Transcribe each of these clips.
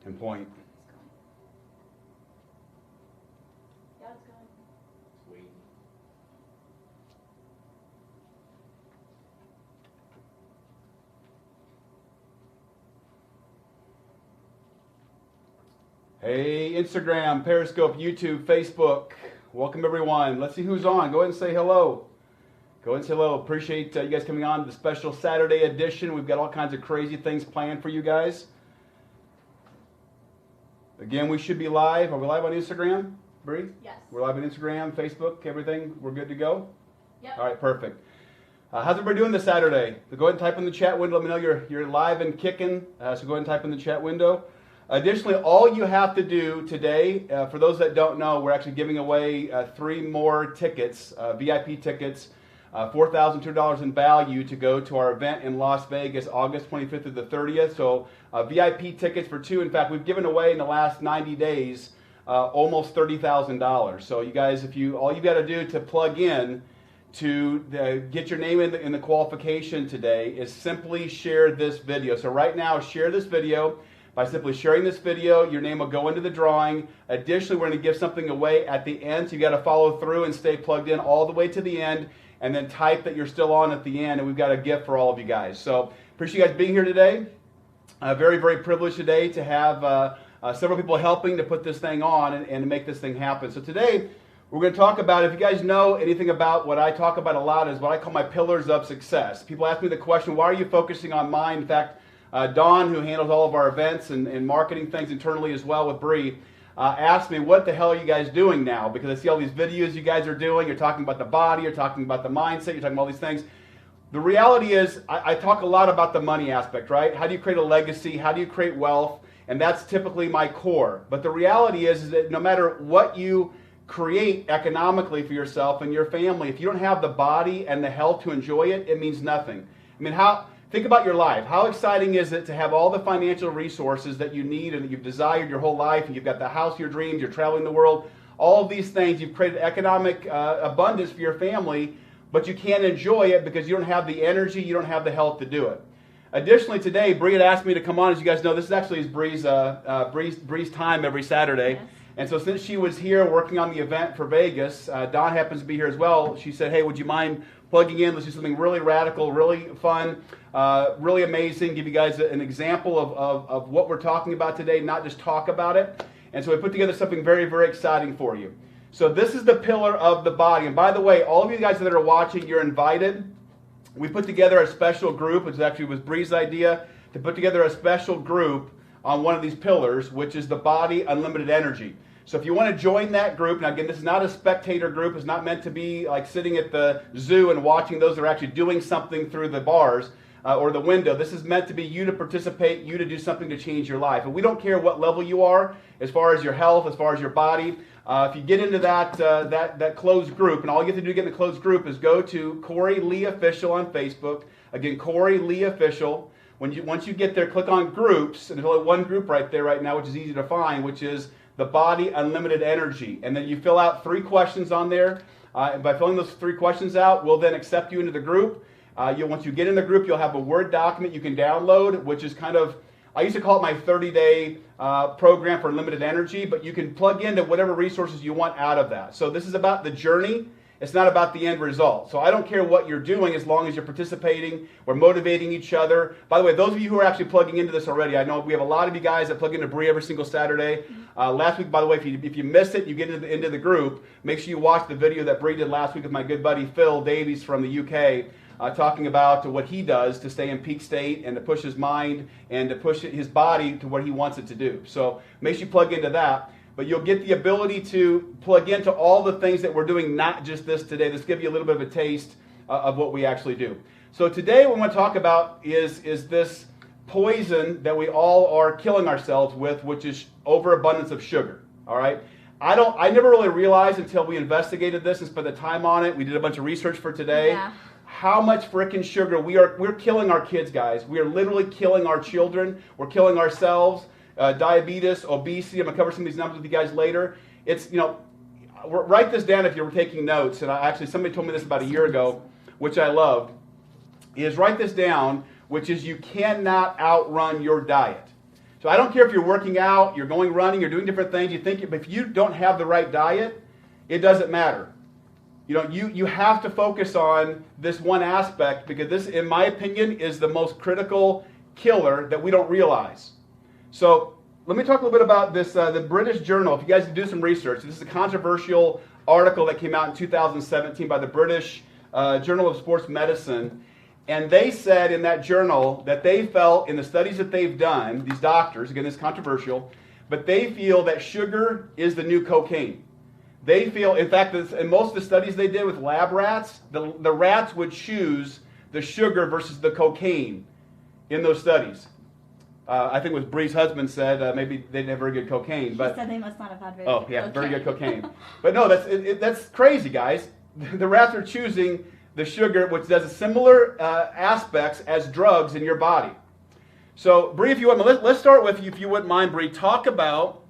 and point. Yeah, it's going. Wait. Hey, Instagram, Periscope, YouTube, Facebook. Welcome, everyone. Let's see who's on. Go ahead and say hello. Go ahead and say hello. Appreciate you guys coming on to the special Saturday edition. We've got all kinds of crazy things planned for you guys. Again, we should be live. Are we live on Instagram, Bree? Yes. We're live on Instagram, Facebook, everything. We're good to go? Yep. All right, perfect. How's everybody doing this Saturday? So go ahead and type in the chat window. Let me know you're live and kicking. So go ahead and type in the chat window. Additionally, all you have to do today, for those that don't know, we're actually giving away 3 more tickets, VIP tickets, $4,200 in value to go to our event in Las Vegas, August 25th through the 30th. So VIP tickets for 2. In fact, we've given away in the last 90 days almost $30,000. So you guys, all you've got to do to plug in to get your name in the qualification today is simply share this video. So right now, share this video. By simply sharing this video, your name will go into the drawing. Additionally, we're going to give something away at the end, so you've got to follow through and stay plugged in all the way to the end, and then type that you're still on at the end, and we've got a gift for all of you guys. So appreciate you guys being here today. Very, very privileged today to have several people helping to put this thing on and to make this thing happen. So today, we're going to talk about, if you guys know anything about what I talk about a lot, is what I call my pillars of success. People ask me the question, why are you focusing on mine? In fact, Dawn, who handles all of our events and marketing things internally as well with Bree, asked me, what the hell are you guys doing now? Because I see all these videos you guys are doing. You're talking about the body. You're talking about the mindset. You're talking about all these things. The reality is I talk a lot about the money aspect, right? How do you create a legacy? How do you create wealth? And that's typically my core. But the reality is that no matter what you create economically for yourself and your family, if you don't have the body and the health to enjoy it, it means nothing. I mean, think about your life. How exciting is it to have all the financial resources that you need and that you've desired your whole life, and you've got the house of your dreams, you're traveling the world, all of these things, you've created economic abundance for your family, but you can't enjoy it because you don't have the energy, you don't have the health to do it. Additionally, today, Bree had asked me to come on. As you guys know, this is actually Bree's time every Saturday. Yes. And so since she was here working on the event for Vegas, Dawn happens to be here as well. She said, hey, would you mind plugging in? Let's do something really radical, really fun, really amazing. Give you guys an example of what we're talking about today, not just talk about it. And so we put together something very, very exciting for you. So this is the pillar of the body. And by the way, all of you guys that are watching, you're invited. We put together a special group, which actually was Bree's idea, to put together a special group on one of these pillars, which is the Body Unlimited Energy. So if you want to join that group, now again, this is not a spectator group. It's not meant to be like sitting at the zoo and watching those that are actually doing something through the bars or the window. This is meant to be you to participate, you to do something to change your life. And we don't care what level you are as far as your health, as far as your body. If you get into that closed group, and all you have to do to get in the closed group is go to Kori Lee Official on Facebook. Again, Kori Lee Official. Once you get there, click on groups, and there's only one group right there right now, which is easy to find, which is the Body Unlimited Energy. And then you fill out 3 questions on there. And by filling those 3 questions out, we'll then accept you into the group. Once you get in the group, you'll have a Word document you can download, which is kind of, I used to call it my 30-day program for unlimited energy, but you can plug into whatever resources you want out of that. So this is about the journey. It's not about the end result. So I don't care what you're doing as long as you're participating. We're motivating each other. By the way, those of you who are actually plugging into this already, I know we have a lot of you guys that plug into Bree every single Saturday. Last week, by the way, if you missed it, you get into the group, make sure you watch the video that Bree did last week with my good buddy Phil Davies from the UK, talking about what he does to stay in peak state and to push his mind and to push his body to what he wants it to do. So make sure you plug into that. But you'll get the ability to plug into all the things that we're doing, not just this today. This gives you a little bit of a taste of what we actually do. So today what we want to talk about is this poison that we all are killing ourselves with, which is overabundance of sugar. All right? I never really realized until we investigated this and spent the time on it. We did a bunch of research for today. Yeah. How much frickin' sugar we're killing our kids, guys. We are literally killing our children. We're killing ourselves. Diabetes, obesity. I'm going to cover some of these numbers with you guys later. It's, write this down if you're taking notes. And somebody told me this about a year ago, which I loved, is write this down, which is you cannot outrun your diet. So I don't care if you're working out, you're going running, you're doing different things, you think if you don't have the right diet, it doesn't matter. You have to focus on this one aspect because this, in my opinion, is the most critical killer that we don't realize. So let me talk a little bit about this, the British Journal. If you guys can do some research, this is a controversial article that came out in 2017 by the British Journal of Sports Medicine. And they said in that journal that they felt, in the studies that they've done, these doctors, again, this is controversial, but they feel that sugar is the new cocaine. They feel, in fact, in most of the studies they did with lab rats, the rats would choose the sugar versus the cocaine in those studies. I think what Bree's husband said, maybe they didn't have very good cocaine. But He said they must not have had very oh, good yeah, cocaine. very good cocaine. But no, that's crazy, guys. The rats are choosing the sugar, which does similar aspects as drugs in your body. So, Bree, if you want, let's start with, if you wouldn't mind, Bree, talk about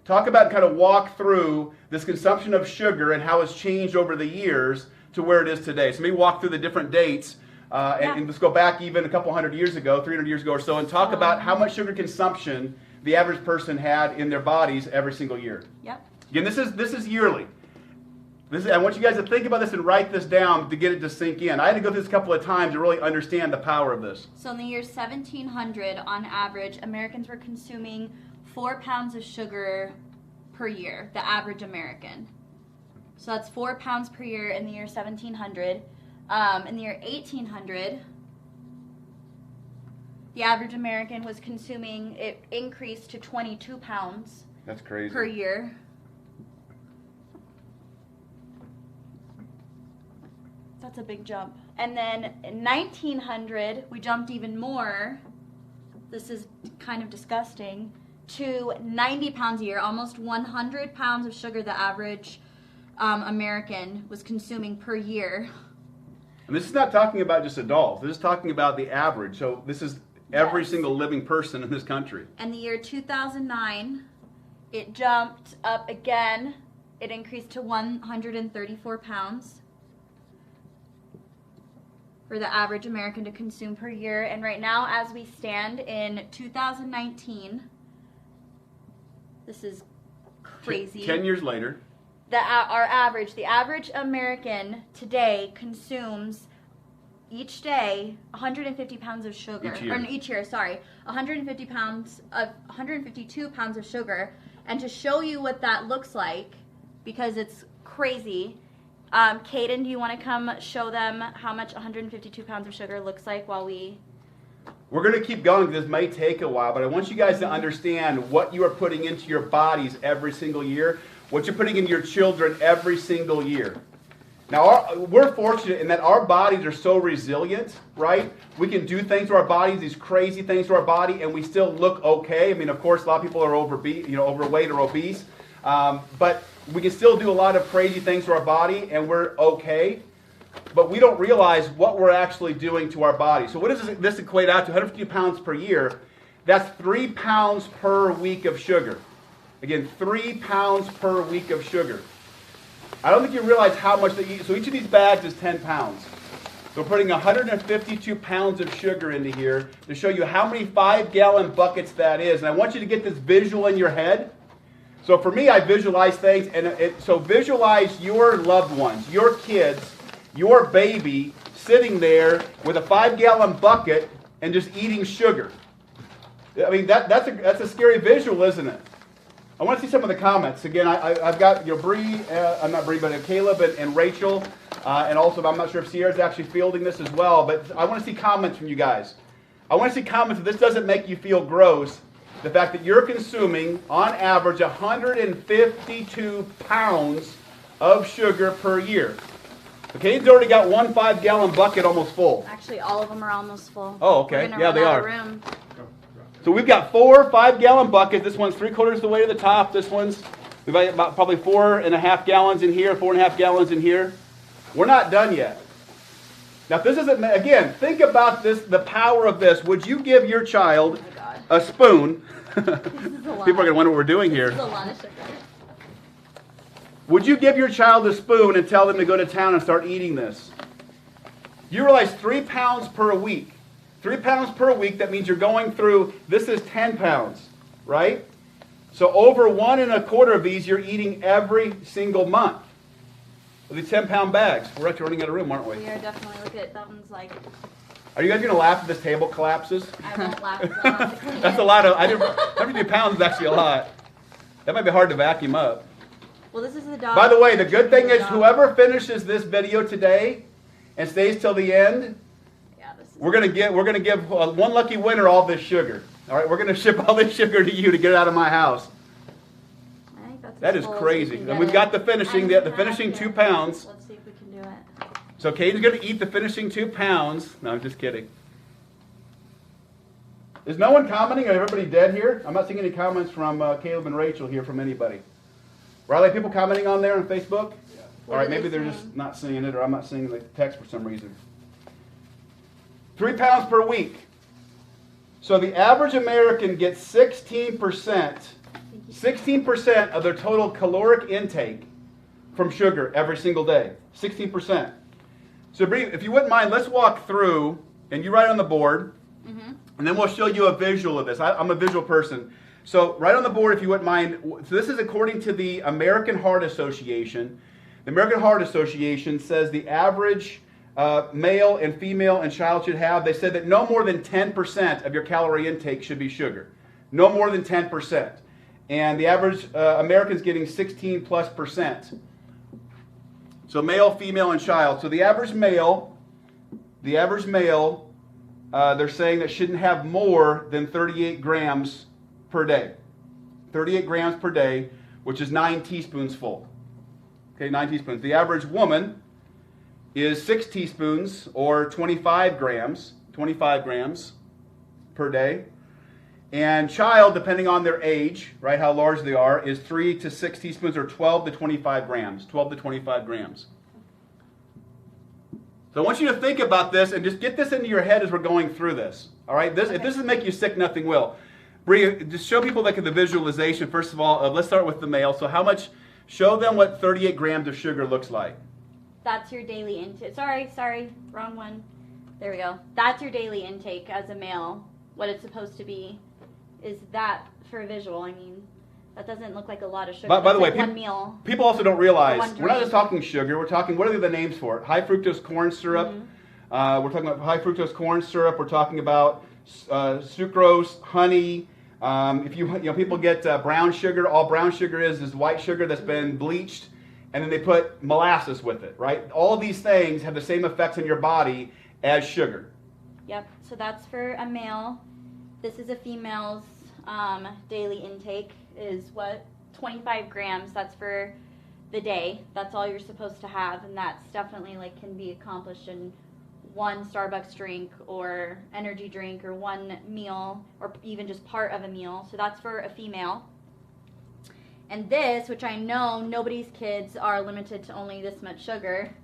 and kind of walk through this consumption of sugar and how it's changed over the years to where it is today. So maybe walk through the different dates and let's go back even a couple hundred years ago, 300 years ago or so, and talk about how much sugar consumption the average person had in their bodies every single year. Yep. Again, this is yearly. I want you guys to think about this and write this down to get it to sink in. I had to go through this a couple of times to really understand the power of this. So in the year 1700, on average, Americans were consuming 4 pounds of sugar per year, the average American. So that's 4 pounds per year in the year 1700. In the year 1800, the average American was consuming, it increased to 22 pounds That's crazy. per year. That's a big jump. And then in 1900, we jumped even more. This is kind of disgusting. To 90 pounds a year, almost 100 pounds of sugar the average American was consuming per year. And this is not talking about just adults. This is talking about the average. So this is every single living person in this country. And the year 2009, it jumped up again. It increased to 134 pounds for the average American to consume per year. And right now, as we stand in 2019, this is crazy. 10 years later. The average American today consumes each day 150 pounds of sugar. Each year, sorry. 152 pounds of sugar. And to show you what that looks like, because it's crazy, Caden, do you want to come show them how much 152 pounds of sugar looks like while we... We're going to keep going. This may take a while, but I want you guys to understand what you are putting into your bodies every single year, what you're putting into your children every single year. Now, we're fortunate in that our bodies are so resilient, right? We can do things to our bodies, these crazy things to our body, and we still look okay. I mean, of course, a lot of people are overweight or obese, but we can still do a lot of crazy things to our body, and we're okay. But we don't realize what we're actually doing to our body. So what does this equate out to? 150 pounds per year. That's 3 pounds per week of sugar. Again, 3 pounds per week of sugar. I don't think you realize how much they eat. So each of these bags is 10 pounds. So we're putting 152 pounds of sugar into here to show you how many 5-gallon buckets that is. And I want you to get this visual in your head. So for me, I visualize things. So visualize your loved ones, your kids, your baby sitting there with a 5-gallon bucket and just eating sugar. I mean, that's a scary visual, isn't it? I want to see some of the comments. Again, I've got Bree, I'm not Bree, but Caleb and Rachel, and also I'm not sure if Sierra's actually fielding this as well, but I want to see comments from you guys. I want to see comments if this doesn't make you feel gross, the fact that you're consuming, on average, 152 pounds of sugar per year. Okay, he's already got one 5-gallon bucket almost full. Actually, all of them are almost full. Oh, okay. We're Yeah, they run out are. of room. So we've got 4 5-gallon buckets. This one's 3/4 the way to the top. This one's, we've got about probably 4.5 gallons in here, 4.5 gallons in here. We're not done yet. Now, if this isn't, again, think about this, the power of this. Would you give your child a spoon? People are going to wonder what we're doing here. This is a lot of sugar. Would you give your child a spoon and tell them to go to town and start eating this? You realize 3 pounds per week. 3 pounds per week, that means you're going through, this is 10 pounds. right? So over 1.25 of these you're eating every single month. With these 10-pound bags. We're actually running out of room, aren't we? We are definitely. Look at that one's like. Are you guys going to laugh if this table collapses? I won't laugh. That's a lot of. 72 pounds is actually a lot. That might be hard to vacuum up. Well, this is the dog. By the way, the good thing is whoever finishes this video today and stays till the end, we're gonna give one lucky winner all this sugar. All right, we're gonna ship all this sugar to you to get it out of my house. I think that's that is crazy. And we've got the finishing 2 pounds. Let's see if we can do it. So Caden's gonna eat the finishing 2 pounds. No, I'm just kidding. Is no one commenting? Are everybody dead here? I'm not seeing any comments from Caleb and Rachel here from anybody. Riley, people commenting on there on Facebook? Yeah. All right, maybe they're just not seeing it, or I'm not seeing the text for some reason. 3 pounds per week. So the average American gets 16% of their total caloric intake from sugar every single day. 16%. So Bree, if you wouldn't mind, let's walk through, and you write on the board, and then we'll show you a visual of this. I'm a visual person. So right on the board, if you wouldn't mind, so this is according to the American Heart Association. The American Heart Association says the average male and female and child should have, they said that no more than 10% of your calorie intake should be sugar. No more than 10%. And the average American's getting 16+%. So male, female, and child. So the average male, they're saying that shouldn't have more than 38 grams per day. 38 grams per day, which is 9 teaspoons full. Okay, 9 teaspoons. The average woman is 6 teaspoons or 25 grams per day. And child, depending on their age, right, how large they are, is 3 to 6 teaspoons or 12 to 25 grams. 12 to 25 grams. So I want you to think about this and just get this into your head as we're going through this. All right? If this doesn't make you sick, nothing will. Bree, just show people the visualization. First of all, let's start with the male. So how much, show them what 38 grams of sugar looks like. That's your daily intake. Sorry, wrong one. There we go. That's your daily intake as a male. What it's supposed to be is that for a visual. I mean, that doesn't look like a lot of sugar. By the way, like one meal. People also don't realize, we're not just talking sugar. We're talking, what are the names for it? High fructose corn syrup. We're talking about high fructose corn syrup. We're talking about sucrose, honey. If people get brown sugar. All brown sugar is white sugar that's been bleached, and then they put molasses with it, right? All these things have the same effects on your body as sugar. Yep. So that's for a male. This is a female's daily intake is what? 25 grams. That's for the day. That's all you're supposed to have, and that's definitely can be accomplished in one Starbucks drink or energy drink or one meal or even just part of a meal. So that's for a female. And this, which I know nobody's kids are limited to only this much sugar,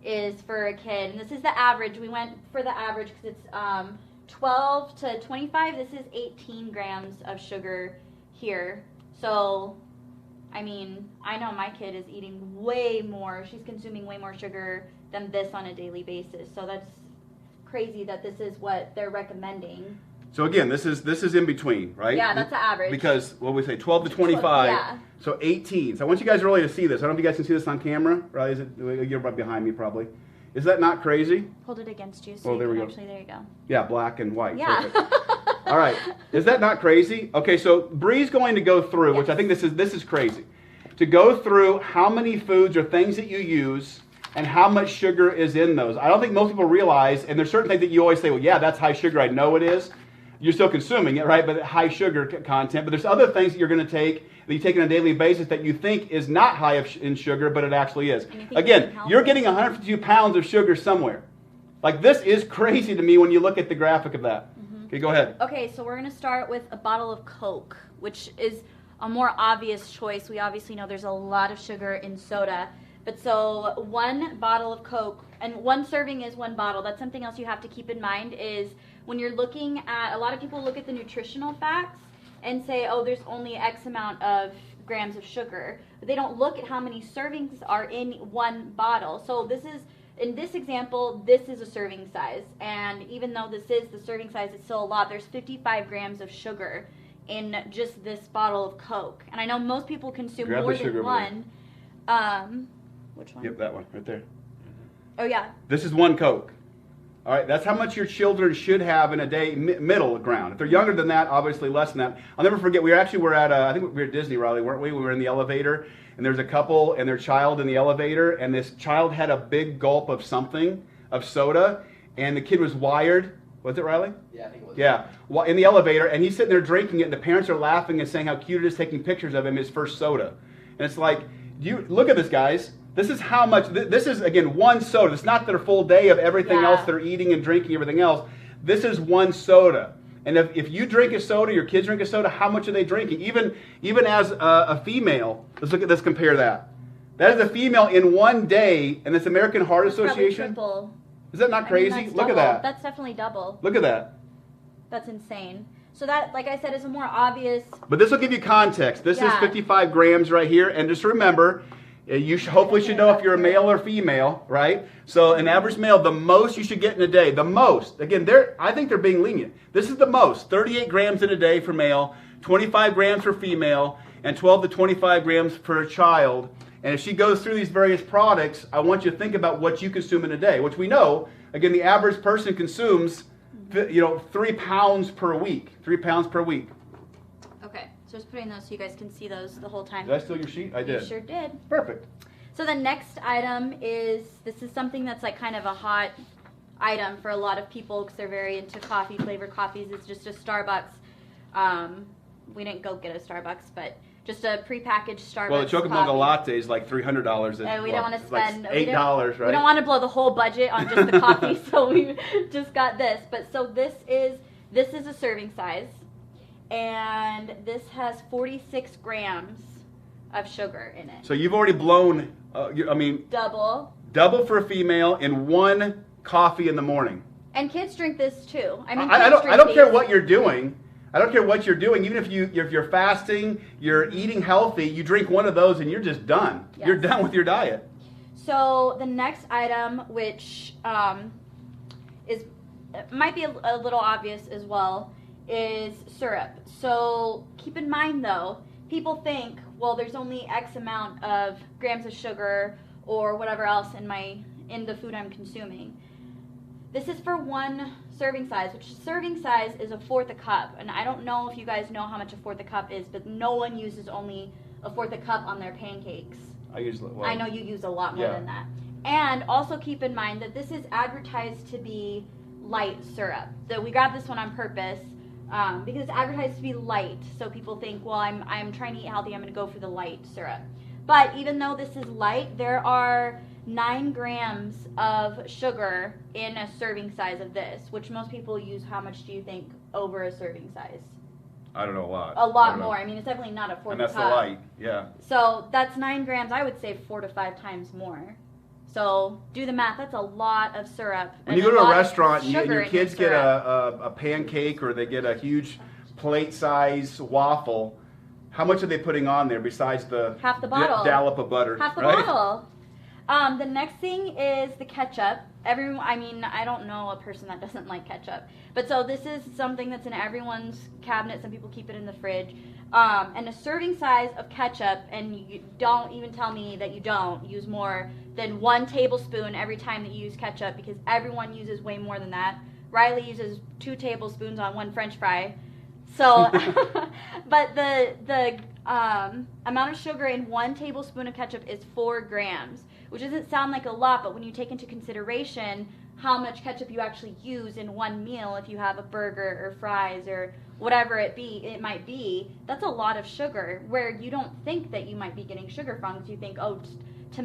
is for a kid. And this is the average. We went for the average because it's 12 to 25. This is 18 grams of sugar here. So, I mean, I know my kid is eating way more. She's consuming way more sugar than this on a daily basis. So that's crazy that this is what they're recommending. So again, this is in between, right? Yeah, that's the average. Because what we say, 12 to 25. Yeah. So 18. So I want you guys really to see this. I don't know if you guys can see this on camera, right? You're right behind me probably. Is that not crazy? Hold it against you. So there we go. Actually, there you go. Yeah, black and white. Yeah. All right. Is that not crazy? Okay, so Bree's going to go through, which I think this is crazy, to go through how many foods or things that you use and how much sugar is in those. I don't think most people realize, and there's certain things that you always say, well, yeah, that's high sugar. I know it is. You're still consuming it, right? But high sugar content. But there's other things that you're going to take that you take on a daily basis that you think is not high in sugar, but it actually is. Again, you're getting 152 pounds of sugar somewhere. Like, this is crazy to me when you look at the graphic of that. Okay, go ahead. Okay, so we're going to start with a bottle of Coke, which is a more obvious choice. We obviously know there's a lot of sugar in soda. But so one bottle of Coke, and one serving is one bottle. That's something else you have to keep in mind is when you're looking at, a lot of people look at the nutritional facts and say, oh, there's only X amount of grams of sugar. But they don't look at how many servings are in one bottle. So this is, in this example, this is a serving size. And even though this is the serving size, it's still a lot. There's 55 grams of sugar in just this bottle of Coke. And I know most people consume Grab more the sugar than over one. Which one? Yep, that one right there. Oh, yeah. This is one Coke. All right, that's how much your children should have in a day, middle ground. If they're younger than that, obviously less than that. I'll never forget, we were at, I think we were at Disney, Riley, weren't we? We were in the elevator, and there's a couple and their child in the elevator, and this child had a big gulp of something, of soda, and the kid was wired. Was it, Riley? Yeah, I think it was. Yeah, well, in the elevator, and he's sitting there drinking it, and the parents are laughing and saying how cute it is, taking pictures of him, his first soda. And it's like, look at this, guys. This is how much, this is, again, one soda. It's not their full day of everything else they're eating and drinking, everything else. This is one soda. And if you drink a soda, your kids drink a soda, how much are they drinking? Even as a female, let's compare that. That is a female in one day, and this American Heart Association. Triple. Is that not crazy? Look Look at that. That's definitely double. Look at that. That's insane. So that, like I said, is a more obvious. But this will give you context. This is 55 grams right here, and just remember, you hopefully should know if you're a male or female, right? So an average male, the most you should get in a day, the most. Again, I think they're being lenient. This is the most, 38 grams in a day for male, 25 grams for female, and 12 to 25 grams for a child. And if she goes through these various products, I want you to think about what you consume in a day, which we know, again, the average person consumes, 3 pounds per week. 3 pounds per week. Okay, so just putting those so you guys can see those the whole time. Did I steal your sheet? I did. You sure did. Perfect. So the next item is, this is something that's like kind of a hot item for a lot of people because they're very into coffee, flavored coffees. It's just a Starbucks. We didn't go get a Starbucks, but just a prepacked Starbucks. Well, the Chocomocha latte is like $300. We don't want to spend like $8, right? We don't want to blow the whole budget on just the coffee, so we just got this. But so this is a serving size, and this has 46 grams of sugar in it. So you've already blown. Double for a female in one coffee in the morning. And kids drink this too. I mean, I don't care what you're doing. I don't care what you're doing. Even if you're fasting, you're eating healthy, you drink one of those and you're just done. Yes. You're done with your diet. So the next item, which might be a little obvious as well, is syrup. So keep in mind though, people think, well, there's only X amount of grams of sugar or whatever else in the food I'm consuming. This is for one serving size, which serving size is a fourth a cup. And I don't know if you guys know how much a fourth a cup is, but no one uses only a fourth a cup on their pancakes. I know you use a lot more than that. And also keep in mind that this is advertised to be light syrup. So we grabbed this one on purpose because it's advertised to be light. So people think, well, I'm trying to eat healthy, I'm going to go for the light syrup. But even though this is light, there are 9 grams of sugar in a serving size of this, which most people use, how much do you think, over a serving size? I don't know, a lot. A lot more. I mean, it's definitely not a fourth cup. And that's the light, yeah. So that's 9 grams, I would say 4 to 5 times more. So do the math, that's a lot of syrup. When you go to a restaurant and your kids get a pancake or they get a huge plate-size waffle, how much are they putting on there besides the half the bottle dollop of butter? Half the bottle. The next thing is the ketchup. I don't know a person that doesn't like ketchup. But so this is something that's in everyone's cabinet. Some people keep it in the fridge. And a serving size of ketchup, and you don't even tell me that you don't use more than 1 tablespoon every time that you use ketchup, because everyone uses way more than that. Riley uses 2 tablespoons on 1 French fry. So, but the amount of sugar in 1 tablespoon of ketchup is 4 grams, which doesn't sound like a lot, but when you take into consideration how much ketchup you actually use in one meal, if you have a burger or fries or whatever it might be, that's a lot of sugar, where you don't think that you might be getting sugar from, because you think, oh,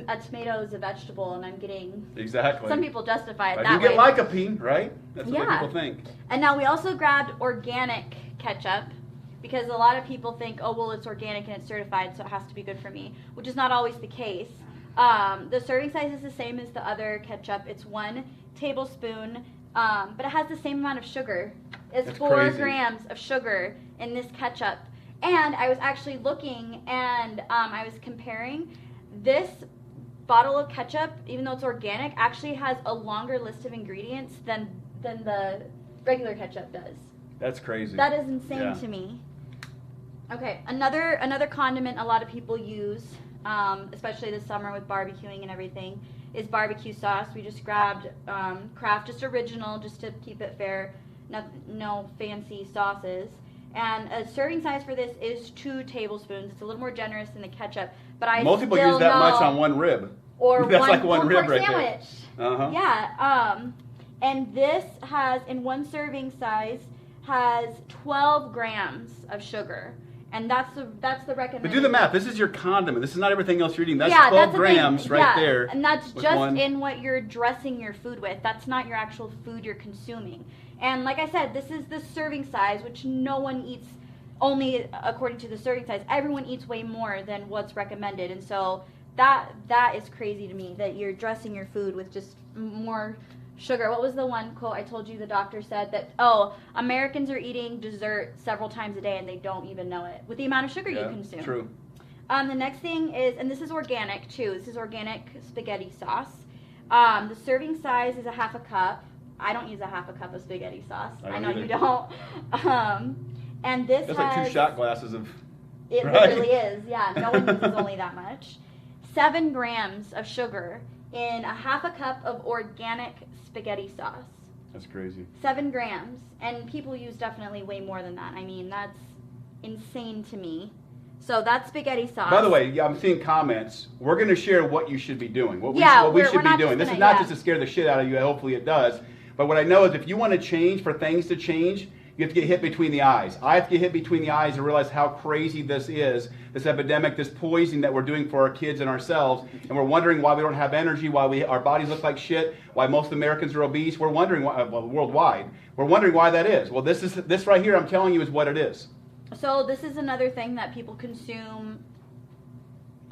a tomato is a vegetable and I'm getting... Exactly. Some people justify it but that way. You get lycopene, right? That's what people think. And now we also grabbed organic ketchup, because a lot of people think, oh, well, it's organic and it's certified, so it has to be good for me, which is not always the case. The serving size is the same as the other ketchup. It's 1 tablespoon, but it has the same amount of sugar. It's 4 grams of sugar in this ketchup. And I was actually looking, and I was comparing. This bottle of ketchup, even though it's organic, actually has a longer list of ingredients than the regular ketchup does. That's crazy. That is insane to me. Okay, another condiment a lot of people use, especially this summer with barbecuing and everything, is barbecue sauce. We just grabbed Kraft, just original, just to keep it fair, no fancy sauces. And a serving size for this is 2 tablespoons. It's a little more generous than the ketchup, but most people use that much on one rib. Or that's one like one rib pork right sandwich. there. Yeah. And this has, in one serving size, has 12 grams of sugar. And that's the recommended. But do the math. This is your condiment. This is not everything else you're eating. That's 12 that's grams thing. right there. And that's just in what you're dressing your food with. That's not your actual food you're consuming. And like I said, this is the serving size, which no one eats only according to the serving size. Everyone eats way more than what's recommended. And so that is crazy to me, that you're dressing your food with just more sugar. What was the one quote I told you the doctor said that, Americans are eating dessert several times a day and they don't even know it with the amount of sugar you consume. True. The next thing is, and this is organic too, this is organic spaghetti sauce. The serving size is a 1/2 cup. I don't use a 1/2 cup of spaghetti sauce. I know you don't. And this That's has, like 2 shot glasses of... It literally is, yeah. No one uses only that much. 7 grams of sugar in a 1/2 cup of organic spaghetti sauce. That's crazy. 7 grams. And people use definitely way more than that. I mean, that's insane to me. So that's spaghetti sauce. By the way, I'm seeing comments. We're going to share what you should be doing. What we should be doing. This is not just to scare the shit out of you. Hopefully it does. But what I know is if you want to change, for things to change, you have to get hit between the eyes. I have to get hit between the eyes and realize how crazy this is, this epidemic, this poisoning that we're doing for our kids and ourselves. And we're wondering why we don't have energy, why our bodies look like shit, why most Americans are obese. We're wondering why, worldwide. We're wondering why that is. Well, this right here, I'm telling you, is what it is. So this is another thing that people consume,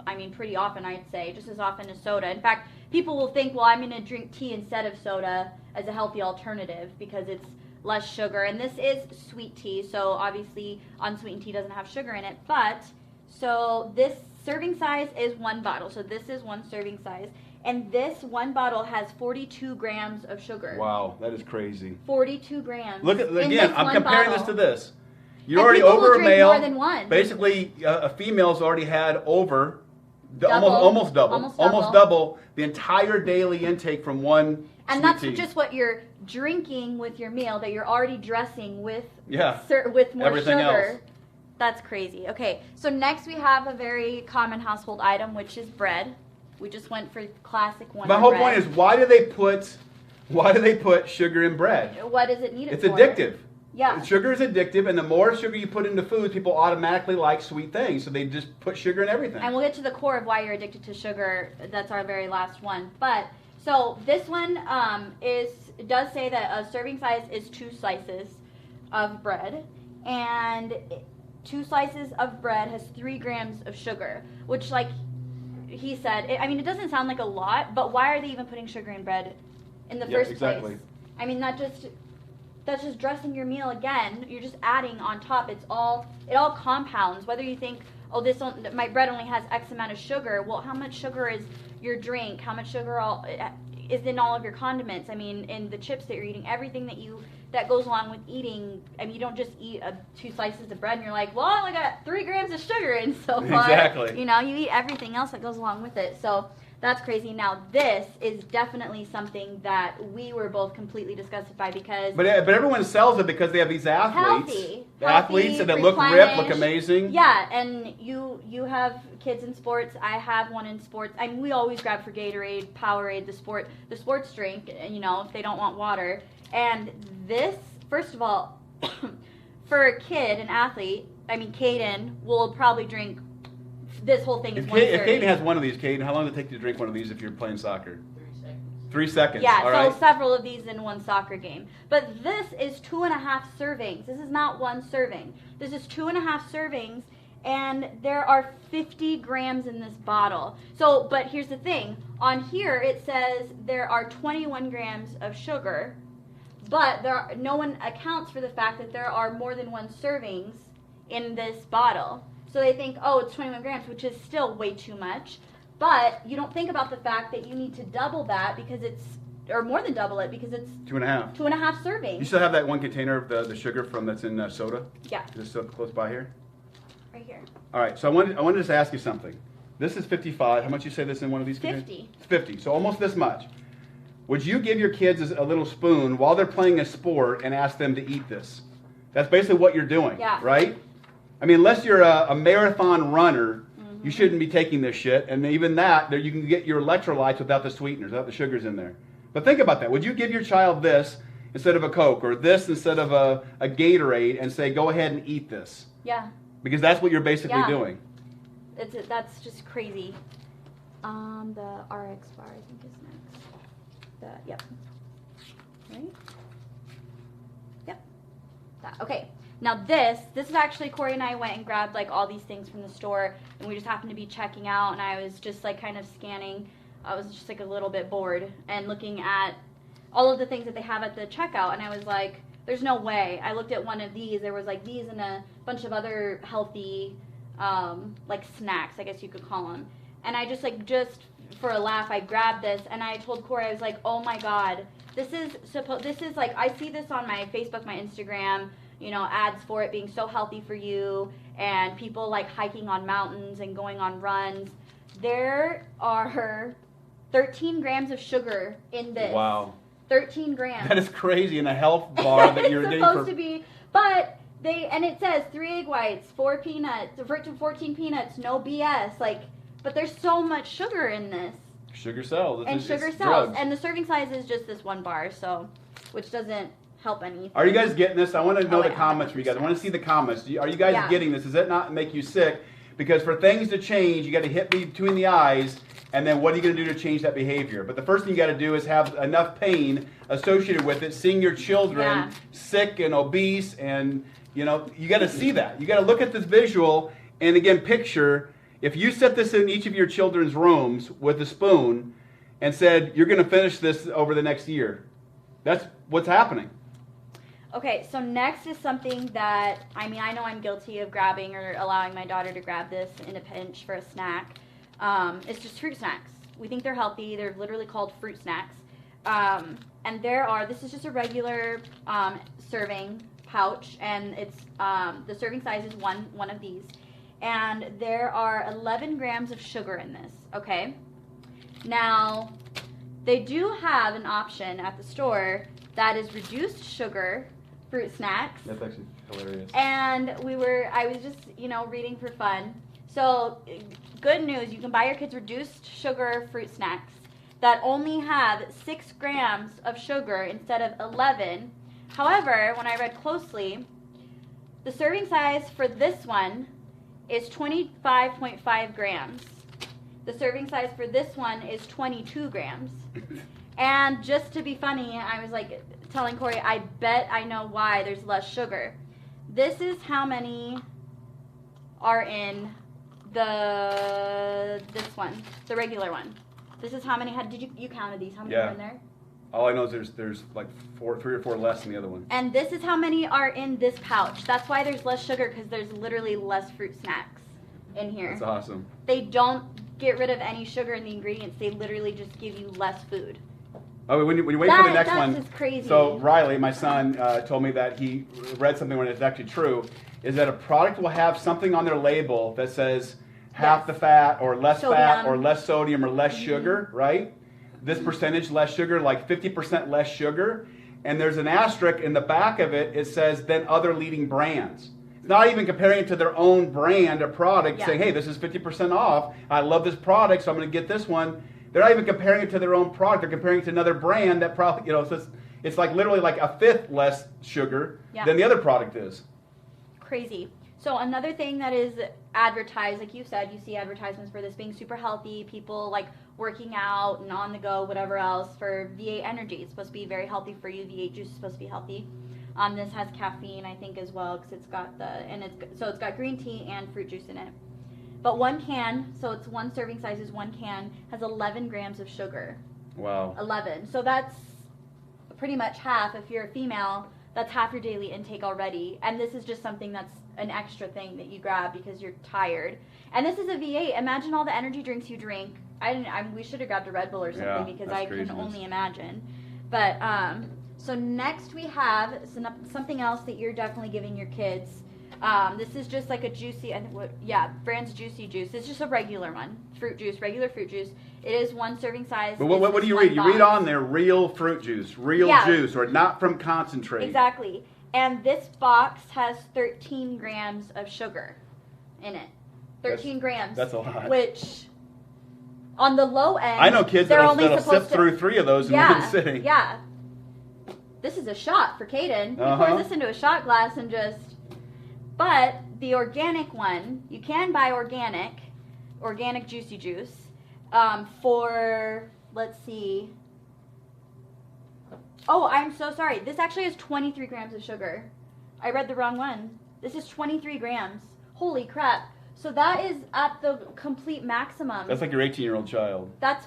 I mean, pretty often, I'd say, just as often as soda. In fact, people will think, well, I'm going to drink tea instead of soda as a healthy alternative because it's less sugar. And this is sweet tea, so obviously unsweetened tea doesn't have sugar in it. But, so this serving size is 1 bottle. So this is 1 serving size. And this 1 bottle has 42 grams of sugar. Wow, that is crazy. 42 grams. Look at, again, I'm comparing this to this. You're and already over a male. More than one. Basically, a female's already had over almost double the entire daily intake from one. And that's tea. just what you're drinking with your meal that you're already dressing with. Yeah. With more everything sugar. Else. That's crazy. Okay, so next we have a very common household item, which is bread. We just went for classic one. My whole point is, why do they put sugar in bread? What does it need it It's for? addictive. Yeah. Sugar is addictive, and the more sugar you put into foods, people automatically like sweet things. So they just put sugar in everything. And we'll get to the core of why you're addicted to sugar. That's our very last one. But so this one does say that a serving size is 2 slices of bread, and 2 slices of bread has 3 grams of sugar, which, like he said, it doesn't sound like a lot, but why are they even putting sugar in bread in the first place? I mean, that's just dressing your meal again. You're just adding on top. It all compounds. Whether you think, oh, my bread only has X amount of sugar. Well, how much sugar is your drink? How much sugar is in all of your condiments? I mean, in the chips that you're eating, everything that goes along with eating. I mean, you don't just eat 2 slices of bread and you're like, well, I only got 3 grams of sugar in so far. Exactly. You eat everything else that goes along with it. So that's crazy. Now, this is definitely something that we were both completely disgusted by because... But everyone sells it because they have these athletes. Healthy, athletes that look ripped, look amazing. Yeah, and you have kids in sports. I have one in sports. I mean, we always grab for Gatorade, Powerade, the sports drink, if they don't want water. And this, first of all, for a kid, an athlete, I mean, Caden will probably drink this whole thing. If Caden has one of these, Caden, how long does it take you to drink one of these if you're playing soccer? 3 seconds. Yeah, all so right. several of these in one soccer game. But this is 2.5 servings. This is not 1 serving. This is 2.5 servings, and there are 50 grams in this bottle. So, but here's the thing. On here, it says there are 21 grams of sugar, but no one accounts for the fact that there are more than 1 servings in this bottle. So they think, oh, it's 21 grams, which is still way too much. But you don't think about the fact that you need to double that because or more than double it because it's 2.5. 2.5 servings. You still have that 1 container of the sugar that's in soda? Yeah. Is it still close by here? here. All right, so I wanted to just ask you something. This is 55. How much you say this in one of these? 50. It's 50, so almost this much. Would you give your kids a little spoon while they're playing a sport and ask them to eat this? That's basically what you're doing, right? I mean, unless you're a marathon runner, you shouldn't be taking this shit. And even that, you can get your electrolytes without the sweeteners, without the sugars in there. But think about that. Would you give your child this instead of a Coke, or this instead of a Gatorade, and say, go ahead and eat this? Yeah. Because that's what you're basically doing. That's just crazy. The RX bar, I think, is next. Yep. Right? Yep. Okay. Now this is actually, Kori and I went and grabbed like all these things from the store, and we just happened to be checking out, and I was just like kind of scanning. I was just like a little bit bored and looking at all of the things that they have at the checkout, and I was like, there's no way. I looked at one of these. There was like these and a bunch of other healthy like snacks, I guess you could call them. And I just for a laugh, I grabbed this, and I told Kori, I was like, oh my God, this is like, I see this on my Facebook, my Instagram, you know, ads for it being so healthy for you, and people like hiking on mountains and going on runs. There are 13 grams of sugar in this. Wow. 13 grams. That is crazy in a health bar that you're getting for... It's supposed to be, but and it says 3 egg whites, 4 peanuts, 14 peanuts, no BS, like, but there's so much sugar in this. Sugar cells. And sugar cells. And the serving size is just this one bar, so, which doesn't help anything. Are you guys getting this? I want to know the comments from you guys. I want to see the comments. Are you guys getting this? Does it not make you sick? Because for things to change, you got to hit me between the eyes, and then what are you going to do to change that behavior? But the first thing you got to do is have enough pain associated with it, seeing your children sick and obese, and you know, you got to see that. You got to look at this visual, and again, picture, if you set this in each of your children's rooms with a spoon and said, you're going to finish this over the next year, that's what's happening. Okay, so next is something that, I mean, I know I'm guilty of grabbing or allowing my daughter to grab this in a pinch for a snack. It's just fruit snacks. We think they're healthy. They're literally called fruit snacks. And this is just a regular serving pouch, and it's the serving size is one of these. And there are 11 grams of sugar in this, okay? Now, they do have an option at the store that is reduced sugar fruit snacks. That's actually hilarious. And I was just, you know, reading for fun. So, good news, you can buy your kids reduced sugar fruit snacks that only have 6 grams of sugar instead of 11. However, when I read closely, the serving size for this one is 25.5 grams. The serving size for this one is 22 grams. And just to be funny, I was like telling Kori, I bet I know why there's less sugar. This is how many are in this one, the regular one. This is how many you counted these? How many are in there? All I know is there's like 3 or 4 less than the other one. And this is how many are in this pouch. That's why there's less sugar, because there's literally less fruit snacks in here. That's awesome. They don't get rid of any sugar in the ingredients. They literally just give you less food. Oh, when you wait for the next one. That's just crazy. So Riley, my son, told me that he read something when it's actually true, is that a product will have something on their label that says half the fat or less fat or less sodium or less sugar, right? This percentage less sugar, like 50% less sugar. And there's an asterisk in the back of it. It says then other leading brands. It's not even comparing it to their own brand or product, saying, hey, this is 50% off. I love this product, so I'm going to get this one. They're not even comparing it to their own product. They're comparing it to another brand that probably, you know, so it's like literally like a fifth less sugar than the other product is. Crazy. So another thing that is advertised, like you said, you see advertisements for this being super healthy, people like working out and on the go, whatever else, for V8 energy. It's supposed to be very healthy for you. V8 juice is supposed to be healthy. This has caffeine, I think, as well, because it's got it's got green tea and fruit juice in it. But one can, so it's one serving size is one can, has 11 grams of sugar. Wow. 11. So that's pretty much half. If you're a female, that's half your daily intake already. And this is just something that's an extra thing that you grab because you're tired. And this is a V8. Imagine all the energy drinks you drink. We should have grabbed a Red Bull or something because I can only imagine. But so next we have something else that you're definitely giving your kids. This is just like a juicy, brand's Juicy Juice. It's just a regular one, regular fruit juice. It is one serving size. But what do you read? You read on there, real fruit juice, juice, or not from concentrate. Exactly. And this box has 13 grams of sugar in it. 13 grams. That's a lot. Which, on the low end, I know kids that'll sip through 3 of those in one sitting. Yeah. This is a shot for Caden. He pours this into a shot glass and just... But the organic one, you can buy organic Juicy Juice, for, let's see. Oh, I'm so sorry. This actually has 23 grams of sugar. I read the wrong one. This is 23 grams. Holy crap. So that is at the complete maximum. That's like your 18-year-old child. That's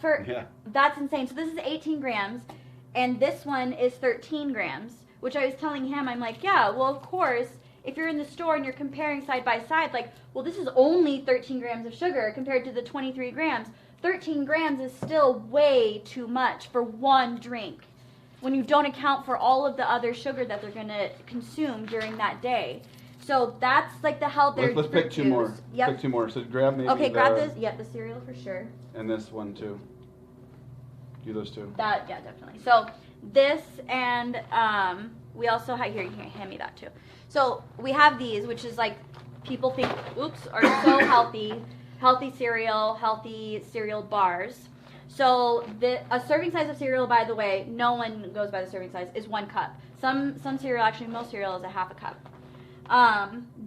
insane. So this is 18 grams, and this one is 13 grams, which I was telling him, I'm like, yeah, well, of course, if you're in the store and you're comparing side by side, like, well, this is only 13 grams of sugar compared to the 23 grams. 13 grams is still way too much for one drink when you don't account for all of the other sugar that they're going to consume during that day. So that's like the health. Let's pick 2 more. Yep. Pick 2 more. So grab maybe. Okay, grab this. Yeah, the cereal for sure. And this one too. Do those 2. Definitely. So this and we also have here. You can hand me that too. So we have these, which is like people think, are so healthy. Healthy cereal bars. So a serving size of cereal, by the way, no one goes by the serving size, is 1 cup. Some cereal, actually most cereal is a half a cup.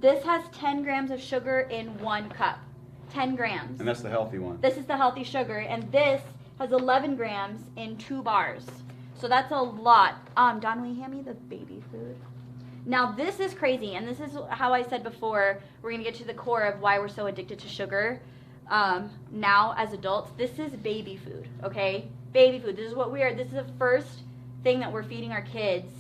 This has 10 grams of sugar in 1 cup. 10 grams. And that's the healthy one. This is the healthy sugar, and this has 11 grams in 2 bars. So that's a lot. Don, will you hand me the baby food? Now this is crazy, and this is how I said before, we're going to get to the core of why we're so addicted to sugar now as adults. This is baby food, okay? Baby food. This is the first thing that we're feeding our kids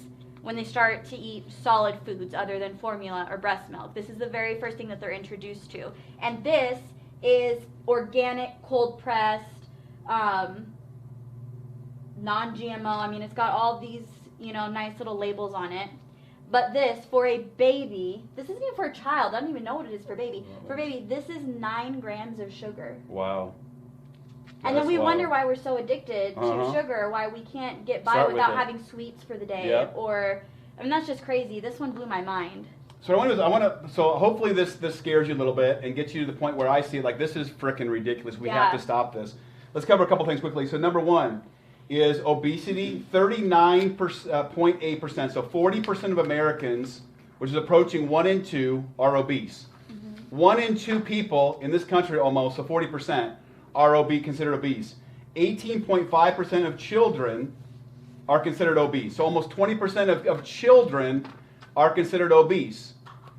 when they start to eat solid foods other than formula or breast milk. This is the very first thing that they're introduced to. And this is organic, cold pressed, non-GMO. I mean, it's got all these, nice little labels on it. But this, for a baby, this isn't even for a child. I don't even know what it is for baby. For baby, this is 9 grams of sugar. Wow. And then we wonder why we're so addicted to sugar, why we can't get by without having sweets for the day. Yep. That's just crazy. This one blew my mind. So so hopefully this scares you a little bit and gets you to the point where I see it like, this is frickin' ridiculous. We have to stop this. Let's cover a couple things quickly. So number 1 is obesity, 39.8%. So 40% of Americans, which is approaching 1 in 2, are obese. 1 in 2 people in this country almost, so 40%, are considered obese. 18.5% of children are considered obese. So almost 20% of children are considered obese.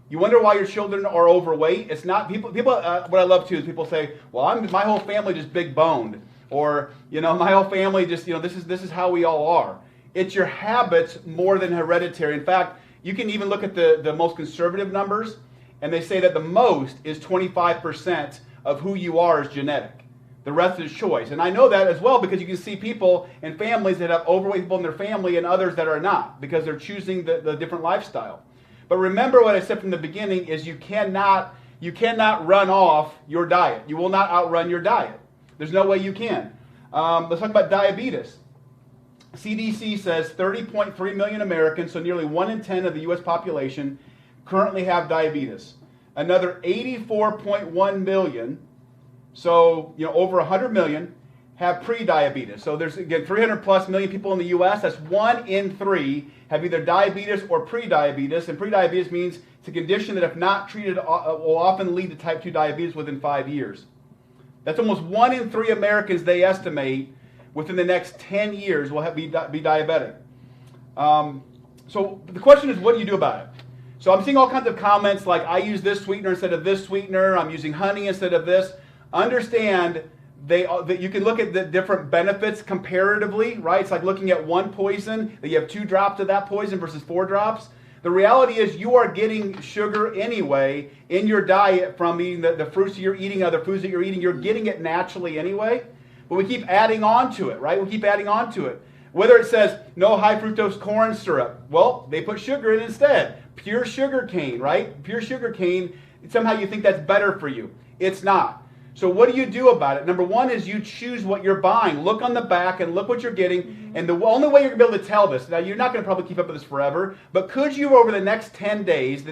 You wonder why your children are overweight? It's not people. What I love too is people say, "Well, my whole family just big boned," or my whole family just this is how we all are. It's your habits more than hereditary. In fact, you can even look at the most conservative numbers, and they say that the most is 25% of who you are is genetic. The rest is choice. And I know that as well because you can see people and families that have overweight people in their family and others that are not because they're choosing the different lifestyle. But remember what I said from the beginning is you cannot run off your diet. You will not outrun your diet. There's no way you can. Let's talk about diabetes. CDC says 30.3 million Americans, so nearly 1 in 10 of the U.S. population, currently have diabetes. Another 84.1 million, so over 100 million, have pre-diabetes. So there's, again, 300 plus million people in the U.S. That's 1 in 3 have either diabetes or pre-diabetes. And pre-diabetes means it's a condition that if not treated will often lead to type 2 diabetes within 5 years. That's almost 1 in 3 Americans, they estimate, within the next 10 years will be diabetic. So the question is, what do you do about it? So I'm seeing all kinds of comments like, I use this sweetener instead of this sweetener, I'm using honey instead of this. Understand that you can look at the different benefits comparatively, right? It's like looking at one poison, that you have 2 drops of that poison versus 4 drops. The reality is you are getting sugar anyway in your diet from eating the fruits that you're eating, other foods that you're eating. You're getting it naturally anyway. But we keep adding on to it, right? We keep adding on to it. Whether it says no high fructose corn syrup, well, they put sugar in instead. pure sugar cane, right? Pure sugar cane, somehow you think that's better for you. It's not. So what do you do about it? Number one is you choose what you're buying. Look on the back and look what you're getting. And the only way you're going to be able to tell this, now you're not going to probably keep up with this forever, but could you over the next 10 days,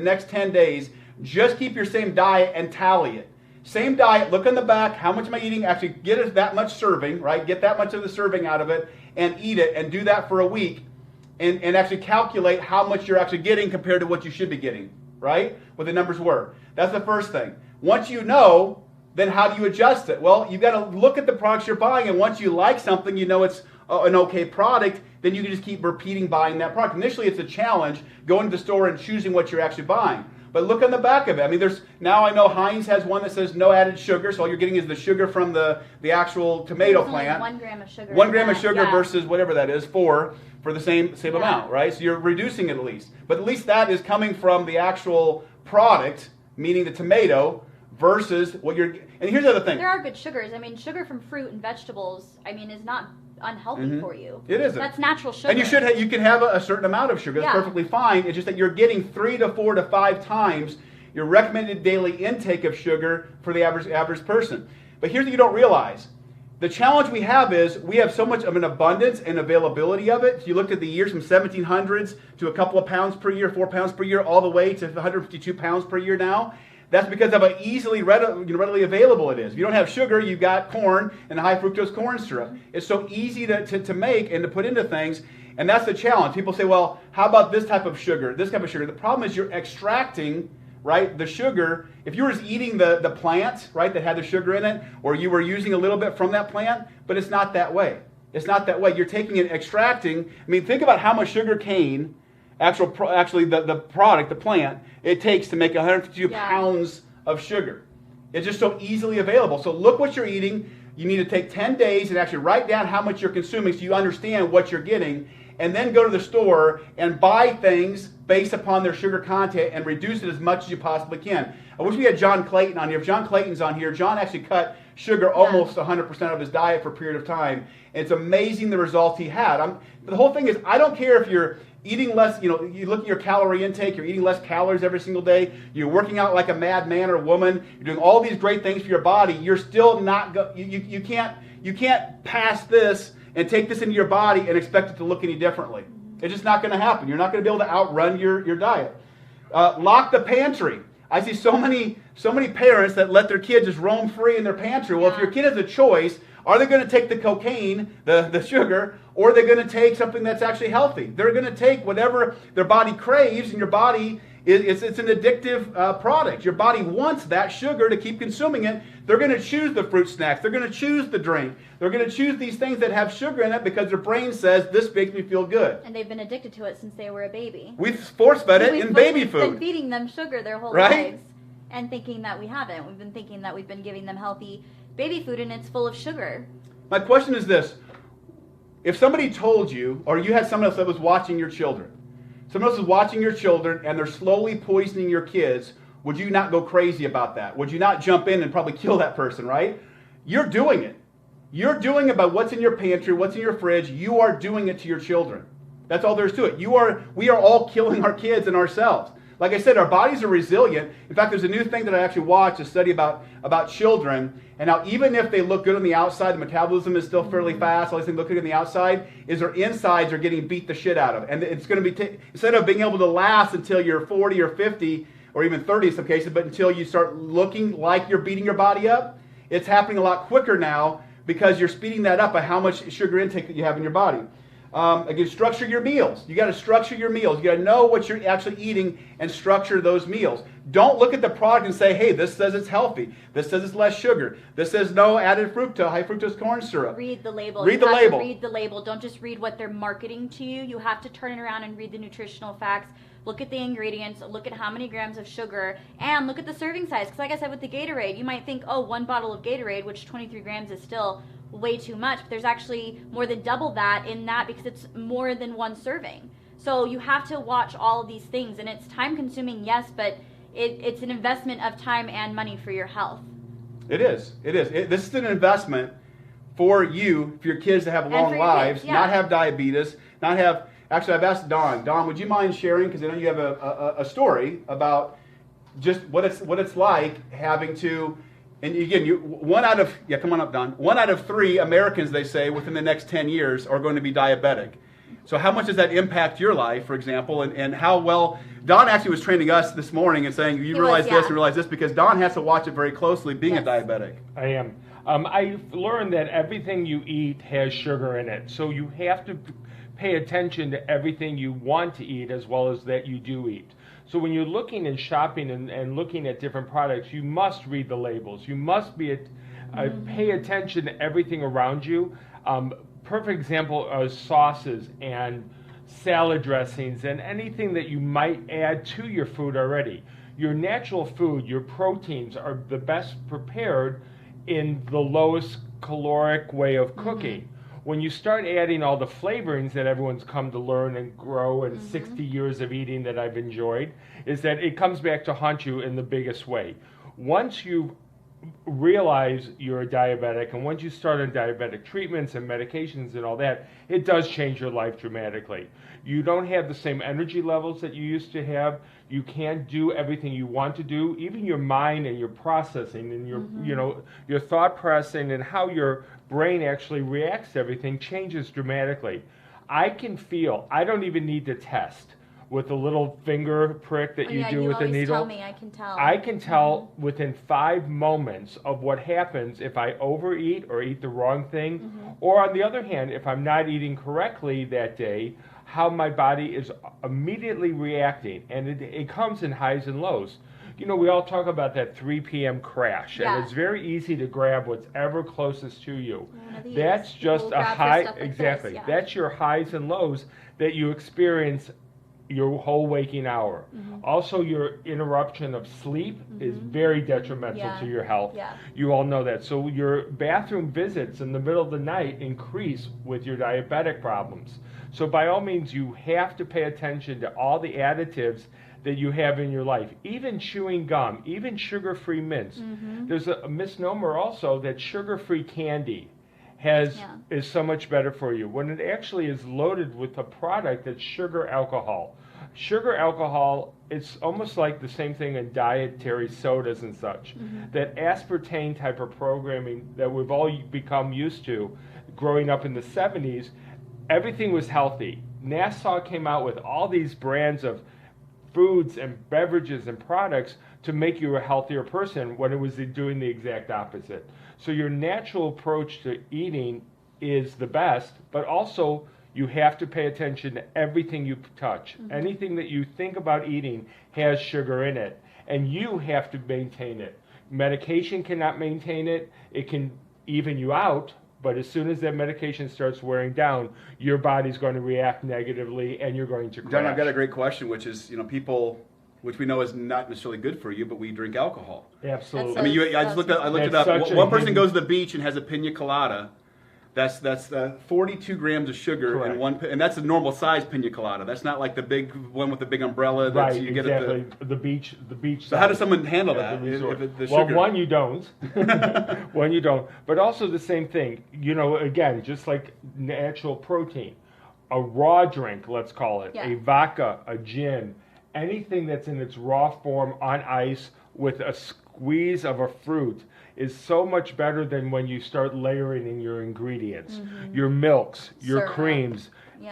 just keep your same diet and tally it? Same diet, look on the back, how much am I eating? Actually get it that much serving, right? Get that much of the serving out of it and eat it and do that for a week and actually calculate how much you're actually getting compared to what you should be getting, right? What the numbers were. That's the first thing. Once you know, then how do you adjust it? Well, you've got to look at the products you're buying, and once you like something, you know it's an okay product, then you can just keep repeating buying that product. Initially, it's a challenge going to the store and choosing what you're actually buying. But look on the back of it. I mean, now I know Heinz has one that says no added sugar, so all you're getting is the sugar from the actual tomato plant. 1 gram of sugar. 1 gram of sugar versus whatever that is, 4 for the same amount, right? So you're reducing it at least. But at least that is coming from the actual product, meaning the tomato, versus what you're... And here's the other thing. There are good sugars. I mean, sugar from fruit and vegetables, is not unhealthy for you. It isn't. That's natural sugar. And you can have a certain amount of sugar. That's perfectly fine. It's just that you're getting 3 to 4 to 5 times your recommended daily intake of sugar for the average person. But here's what you don't realize. The challenge we have is we have so much of an abundance and availability of it. So you looked at the years from 1700s to a couple of pounds per year, 4 pounds per year, all the way to 152 pounds per year now. That's because of how readily available it is. If you don't have sugar, you've got corn and high fructose corn syrup. It's so easy to make and to put into things, and that's the challenge. People say, well, how about this type of sugar, this type of sugar? The problem is you're extracting, right, the sugar. If you were just eating the plant, right, that had the sugar in it, or you were using a little bit from that plant, but it's not that way. It's not that way. You're taking and extracting. I mean, think about how much sugar cane, actually the product, the plant, it takes to make 152 pounds of sugar. It's just so easily available. So look what you're eating. You need to take 10 days and actually write down how much you're consuming so you understand what you're getting, and then go to the store and buy things based upon their sugar content and reduce it as much as you possibly can. I wish we had John Clayton on here. If John Clayton's on here, John actually cut sugar almost 100% of his diet for a period of time. And it's amazing the results he had. The whole thing is, I don't care if you're eating less, you look at your calorie intake, you're eating less calories every single day, you're working out like a mad man or woman, you're doing all these great things for your body, you're still not, you can't pass this and take this into your body and expect it to look any differently. It's just not going to happen. You're not going to be able to outrun your diet. Lock the pantry. I see so many parents that let their kids just roam free in their pantry. Well, if your kid has a choice, are they going to take the cocaine, the sugar, or are they going to take something that's actually healthy? They're going to take whatever their body craves, and your body, it's an addictive product. Your body wants that sugar to keep consuming it. They're going to choose the fruit snacks. They're going to choose the drink. They're going to choose these things that have sugar in it because their brain says, this makes me feel good. And they've been addicted to it since they were a baby. We've force-fed it in baby food. We've been feeding them sugar their whole lives and thinking that we haven't. We've been thinking that we've been giving them healthy baby food, and it's full of sugar. My question is this. If somebody told you, or you had someone else that was watching your children, someone else is watching your children and they're slowly poisoning your kids, would you not go crazy about that? Would you not jump in and probably kill that person, right? You're doing it. You're doing it by what's in your pantry, what's in your fridge. You are doing it to your children. That's all there is to it. We are all killing our kids and ourselves. Like I said, our bodies are resilient. In fact, there's a new thing that I actually watched, a study about children, and how even if they look good on the outside, the metabolism is still fairly fast, all these things look good on the outside, is their insides are getting beat the shit out of. And it's going to be, instead of being able to last until you're 40 or 50, or even 30 in some cases, but until you start looking like you're beating your body up, it's happening a lot quicker now because you're speeding that up by how much sugar intake that you have in your body. Again, structure your meals. You got to structure your meals. You got to know what you're actually eating and structure those meals. Don't look at the product and say, hey, this says it's healthy. This says it's less sugar. This says no added fructose, high fructose corn syrup. Read the label. Read the label. Read the label. Don't just read what they're marketing to you. You have to turn it around and read the nutritional facts. Look at the ingredients, look at how many grams of sugar, and look at the serving size. Because like I said with the Gatorade, you might think, oh, 1 bottle of Gatorade, which 23 grams is still way too much. But there's actually more than double that in that because it's more than 1 serving. So you have to watch all of these things. And it's time consuming, yes, but it's an investment of time and money for your health. It is. It is. This is an investment for you, for your kids to have long lives, not have diabetes, not have... Actually, I've asked Dawn. Dawn, would you mind sharing? Because I know you have a story about just what it's like having to. And again, come on up, Don. 1 out of 3 Americans, they say, within the next 10 years are going to be diabetic. So how much does that impact your life, for example, and how well? Don actually was training us this morning and saying, you realize this and realize this, because Don has to watch it very closely being a diabetic. I am. I've learned that everything you eat has sugar in it. So you have to pay attention to everything you want to eat as well as that you do eat. So when you're looking and shopping and looking at different products, you must read the labels. You must pay attention to everything around you. Perfect example are sauces and salad dressings and anything that you might add to your food already. Your natural food, your proteins are the best prepared in the lowest caloric way of cooking. When you start adding all the flavorings that everyone's come to learn and grow in 60 years of eating that I've enjoyed, is that it comes back to haunt you in the biggest way. Once you realize you're a diabetic and once you start on diabetic treatments and medications and all that, it does change your life dramatically. You don't have the same energy levels that you used to have. You can't do everything you want to do. Even your mind and your processing and your thought processing and how your brain actually reacts to everything changes dramatically. I can feel, I don't even need to test with a little finger prick that you do with the needle. Tell me, I can tell. I can tell within 5 moments of what happens if I overeat or eat the wrong thing, or on the other hand, if I'm not eating correctly that day, how my body is immediately reacting, and it comes in highs and lows. You know, we all talk about that 3 p.m. crash, and it's very easy to grab what's ever closest to you. That's just a high, exactly. That's your highs and lows that you experience your whole waking hour. Also, your interruption of sleep is very detrimental to your health. You all know that. So your bathroom visits in the middle of the night increase with your diabetic problems. So by all means, you have to pay attention to all the additives that you have in your life. Even chewing gum, even sugar-free mints. There's a misnomer also that sugar-free candy is so much better for you, when it actually is loaded with a product that's sugar alcohol. Sugar alcohol, it's almost like the same thing in dietary sodas and such. That aspartame type of programming that we've all become used to growing up in the 70s, everything was healthy. Nassau came out with all these brands of foods and beverages and products to make you a healthier person when it was doing the exact opposite. So your natural approach to eating is the best, but also you have to pay attention to everything you touch. Anything that you think about eating has sugar in it, and you have to maintain it. Medication cannot maintain it. It can even you out, but as soon as that medication starts wearing down, your body's going to react negatively, and you're going to crash. Don, I've got a great question, which is, people, which we know is not necessarily good for you, but we drink alcohol. Absolutely. I mean, I looked it up. One person goes to the beach and has a pina colada. That's 42 grams of sugar in one, and that's a normal size pina colada. That's not like the big one with the big umbrella that you get at the beach. So how does someone handle that? Well, one, you don't. One, you don't. But also the same thing. Again, just like natural protein, a raw drink, let's call it, a vodka, a gin, anything that's in its raw form on ice with a squeeze of a fruit is so much better than when you start layering in your ingredients, your milks, your creams,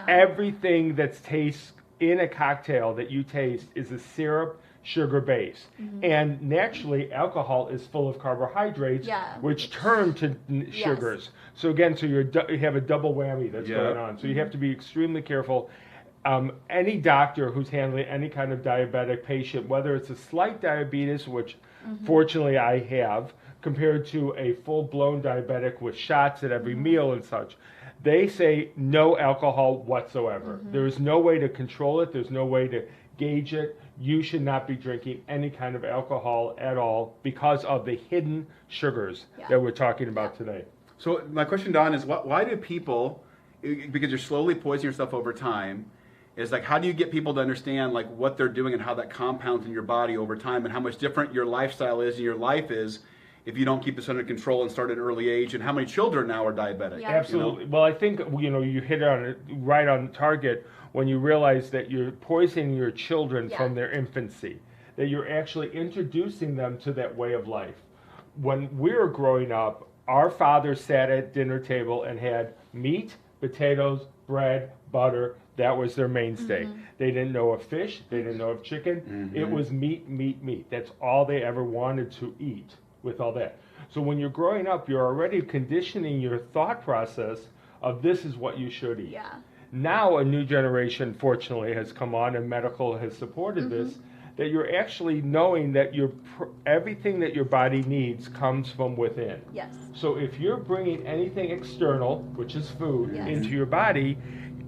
everything that tastes in a cocktail that you taste is a syrup, sugar base. And naturally, alcohol is full of carbohydrates, which turn to sugars. So again, you have a double whammy that's going on. So you have to be extremely careful. Any doctor who's handling any kind of diabetic patient, whether it's a slight diabetes, which fortunately I have, compared to a full-blown diabetic with shots at every meal and such, they say no alcohol whatsoever. There is no way to control it. There's no way to gauge it. You should not be drinking any kind of alcohol at all because of the hidden sugars that we're talking about today. So my question, Don, is why do people, because you're slowly poisoning yourself over time, is like, how do you get people to understand like what they're doing and how that compounds in your body over time and how much different your lifestyle is and your life is if you don't keep this under control and start at an early age. And how many children now are diabetic? Yeah. Absolutely. Well, I think you hit on it right on target when you realize that you're poisoning your children from their infancy, that you're actually introducing them to that way of life. When we were growing up, our father sat at dinner table and had meat, potatoes, bread, butter. That was their mainstay. They didn't know of fish. They didn't know of chicken. It was meat, meat, meat. That's all they ever wanted to eat with all that. So when you're growing up, you're already conditioning your thought process of this is what you should eat. Yeah. Now a new generation, fortunately, has come on, and medical has supported this, that you're actually knowing that everything that your body needs comes from within. Yes. So if you're bringing anything external, which is food, Yes. into your body,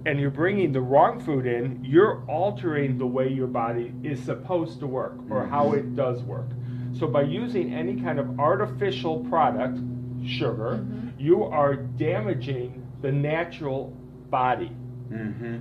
and you're bringing the wrong food in, you're altering the way your body is supposed to work, or how it does work. So by using any kind of artificial product, sugar, you are damaging the natural body.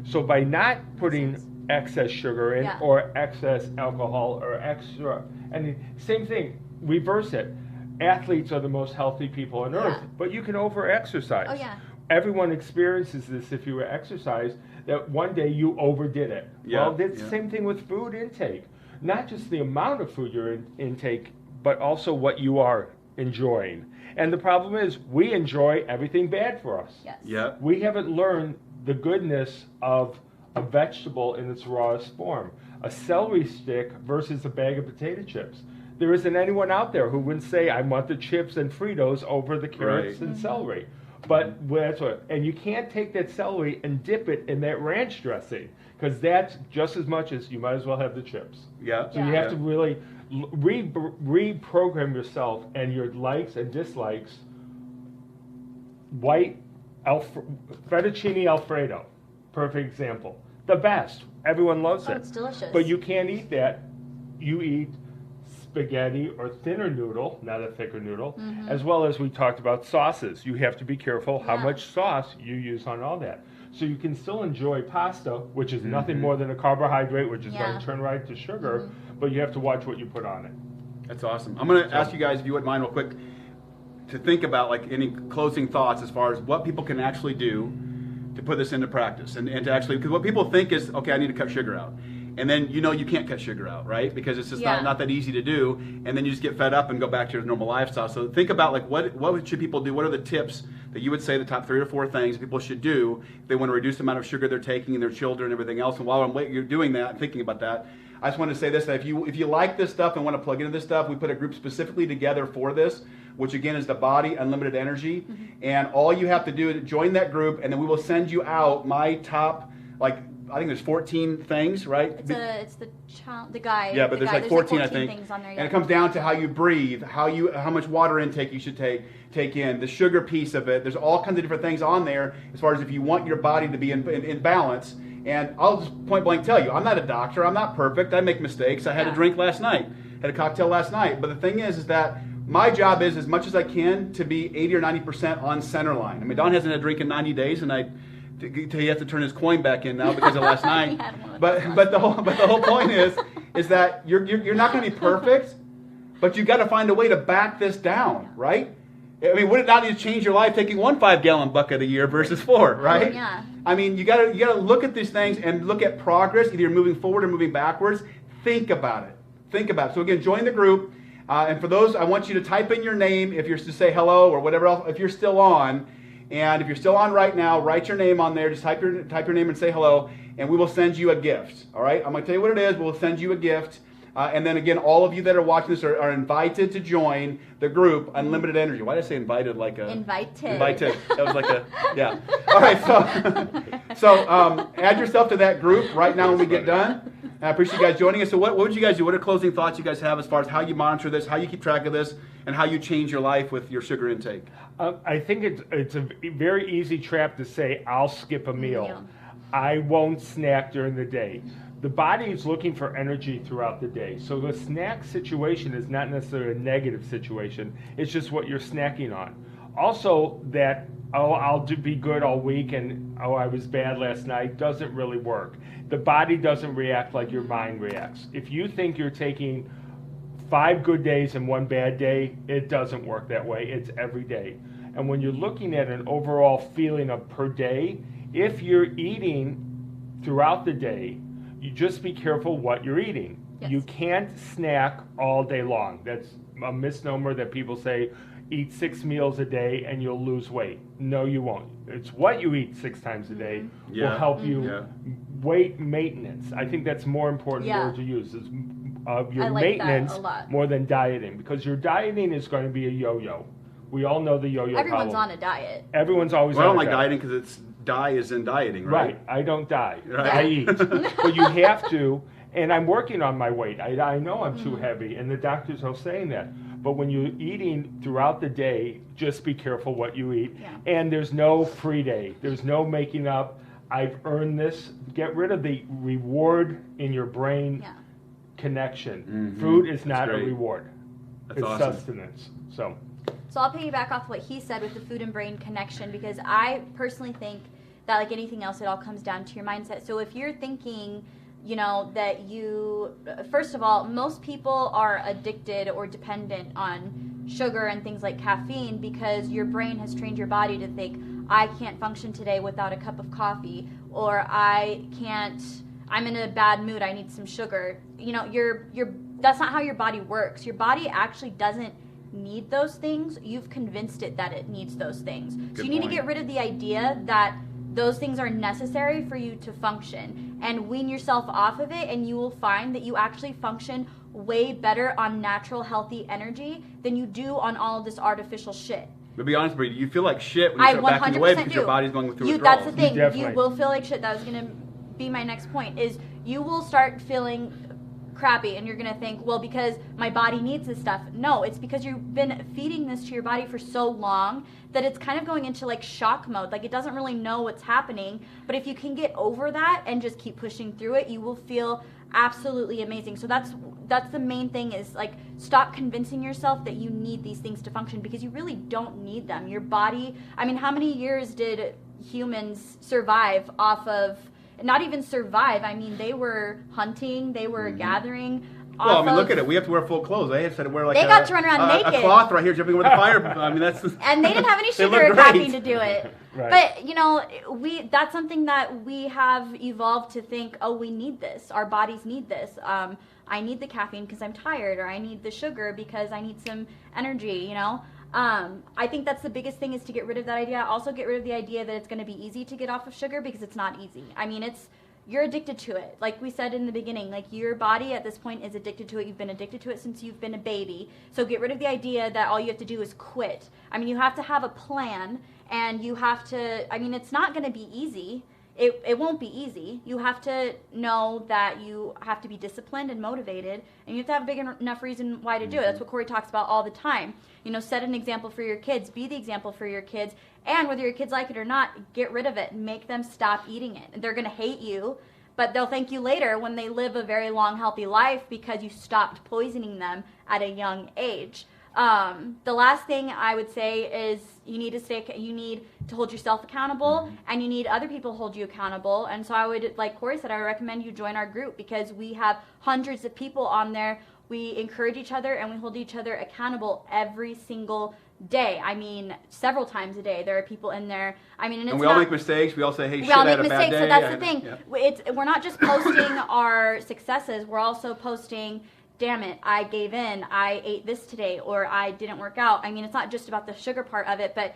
So by not putting excess sugar in, or excess alcohol, or extra, and same thing, reverse it. Athletes are the most healthy people on earth, but you can over-exercise. Oh, yeah. Everyone experiences this if you exercise, that one day you overdid it. Well, it's the same thing with food intake. Not just the amount of food you're intake, but also what you are enjoying. And the problem is, we enjoy everything bad for us. Yes. Yeah. We haven't learned the goodness of a vegetable in its rawest form. A celery stick versus a bag of potato chips. There isn't anyone out there who would say, I want the chips and Fritos over the carrots and celery. But that's what, and you can't take that celery and dip it in that ranch dressing, because that's just as much as you might as well have the chips. Yeah. So you have to really reprogram yourself and your likes and dislikes. Fettuccine Alfredo, perfect example. The best. Everyone loves it. It's delicious. But you can't eat that. You eat spaghetti or thinner noodle, not a thicker noodle, as well as we talked about sauces. You have to be careful how much sauce you use on all that. So you can still enjoy pasta, which is nothing more than a carbohydrate, which is going to turn right to sugar, but you have to watch what you put on it. That's awesome. I'm going to ask you guys, if you wouldn't mind real quick, to think about like any closing thoughts as far as what people can actually do to put this into practice. And to actually, because what people think is, okay, I need to cut sugar out. And then you can't cut sugar out, right? Because it's just not that easy to do. And then you just get fed up and go back to your normal lifestyle. So think about like what should people do? What are the tips that you would say the top 3 or 4 things people should do if they want to reduce the amount of sugar they're taking in their children and everything else? And while you're doing that, thinking about that, I just want to say this, that if you like this stuff and want to plug into this stuff, we put a group specifically together for this, which again is the Body Unlimited Energy. And all you have to do is join that group, and then we will send you out my top, I think there's 14 things, right? It's the guide. Yeah, but there's like 14, I think. Things on there, And it comes down to how you breathe, how much water intake you should take in, the sugar piece of it. There's all kinds of different things on there as far as if you want your body to be in balance. And I'll just point blank tell you, I'm not a doctor. I'm not perfect. I make mistakes. I had a drink last night, had a cocktail last night. But the thing is that my job is, as much as I can, to be 80 or 90% on center line. I mean, Don hasn't had a drink in 90 days, and he has to turn his coin back in now because of last night. But the whole point is that you're not going to be perfect, but you've got to find a way to back this down, right? I mean, would it not need to change your life taking 1 5-gallon bucket a year versus 4, right? Oh, yeah. I mean, you got to look at these things and look at progress, either you're moving forward or moving backwards. Think about it. So again, join the group. And for those, I want you to type in your name if you're to say hello or whatever else, if you're still on. And if you're still on right now, write your name on there. Just type your name and say hello, and we will send you a gift. All right? I'm going to tell you what it is. We'll send you a gift. And then again, all of you that are watching this are invited to join the group Unlimited Energy. Why did I say invited like a... Invited. That was like a... Yeah. All right, so add yourself to that group right now when we get done. I appreciate you guys joining us. So what would you guys do? What are closing thoughts you guys have as far as how you monitor this, how you keep track of this, and how you change your life with your sugar intake? I think it's a very easy trap to say, I'll skip a meal. I won't snack during the day. The body is looking for energy throughout the day. So the snack situation is not necessarily a negative situation. It's just what you're snacking on. Also, that, I'll be good all week and, I was bad last night, doesn't really work. The body doesn't react like your mind reacts. If you think you're taking 5 good days and 1 bad day. It doesn't work that way. It's every day. And when you're looking at an overall feeling of per day, if you're eating throughout the day, you just be careful what you're eating. Yes. You can't snack all day long. That's a misnomer that people say, eat 6 meals a day and you'll lose weight. No, you won't. It's what you eat 6 times a day will help you weight maintenance. I think that's more important word to use is your maintenance more than dieting, because your dieting is going to be a yo-yo. We all know the yo-yo Everyone's problem. on a diet. Everyone's always Well, I on don't a like diet. dieting because it's die is in dieting, right? Right. I don't die. Right. I eat. But you have to, and I'm working on my weight. I know I'm too heavy, and the doctors are saying that. But when you're eating throughout the day, just be careful what you eat. Yeah. And there's no free day. There's no making up, I've earned this. Get rid of the reward in your brain connection. Food is not a reward. That's it's awesome. sustenance. So I'll piggyback off what he said with the food and brain connection, because I personally think that, like anything else, it all comes down to your mindset. So if you're thinking, that you, first of all, most people are addicted or dependent on sugar and things like caffeine because your brain has trained your body to think, I can't function today without a cup of coffee, or I'm in a bad mood, I need some sugar. That's not how your body works. Your body actually doesn't need those things. You've convinced it that it needs those things. So you need to get rid of the idea that those things are necessary for you to function, and wean yourself off of it, and you will find that you actually function way better on natural, healthy energy than you do on all of this artificial shit. But be honest, Brady, you feel like shit when you start backing away because your body's going through withdrawals. That's the thing. You will feel like shit. That was going to be my next point, is you will start feeling crappy, and you're going to think, well, because my body needs this stuff. No, it's because you've been feeding this to your body for so long that it's kind of going into like shock mode. Like it doesn't really know what's happening. But if you can get over that and just keep pushing through it, you will feel absolutely amazing. So that's the main thing, is like stop convincing yourself that you need these things to function, because you really don't need them. Your body, I mean, how many years did humans survive off of, not even survive, I mean, they were hunting, they were gathering. Well, I mean, look at it. We have to wear full clothes. They had to wear like they got to run around naked. A cloth right here jumping with a fire. I mean, that's. And they didn't have any They sugar or look great. caffeine to do it. Right. But that's something that we have evolved to think, oh, we need this. Our bodies need this. I need the caffeine because I'm tired, or I need the sugar because I need some energy. I think that's the biggest thing, is to get rid of that idea. Also get rid of the idea that it's going to be easy to get off of sugar, because it's not easy. I mean, you're addicted to it. Like we said in the beginning, like your body at this point is addicted to it. You've been addicted to it since you've been a baby. So get rid of the idea that all you have to do is quit. I mean, you have to have a plan, and you have to, I mean, it's not going to be easy. It won't be easy. You have to know that you have to be disciplined and motivated, and you have to have a big enough reason why to do it. That's what Kori talks about all the time. Set an example for your kids. Be the example for your kids. And whether your kids like it or not, get rid of it. Make them stop eating it. They're going to hate you, but they'll thank you later when they live a very long, healthy life, because you stopped poisoning them at a young age. The last thing I would say is you need to hold yourself accountable, and you need other people to hold you accountable. And so I would, like Kori said, I would recommend you join our group, because we have hundreds of people on there. We encourage each other, and we hold each other accountable every single day. I mean, several times a day. There are people in there. I mean, and we all make mistakes. We all say, "Hey, shit, I had a bad day." So that's the thing. Yeah. We're not just posting our successes. We're also posting, damn it, I gave in, I ate this today, or I didn't work out. I mean, it's not just about the sugar part of it, but,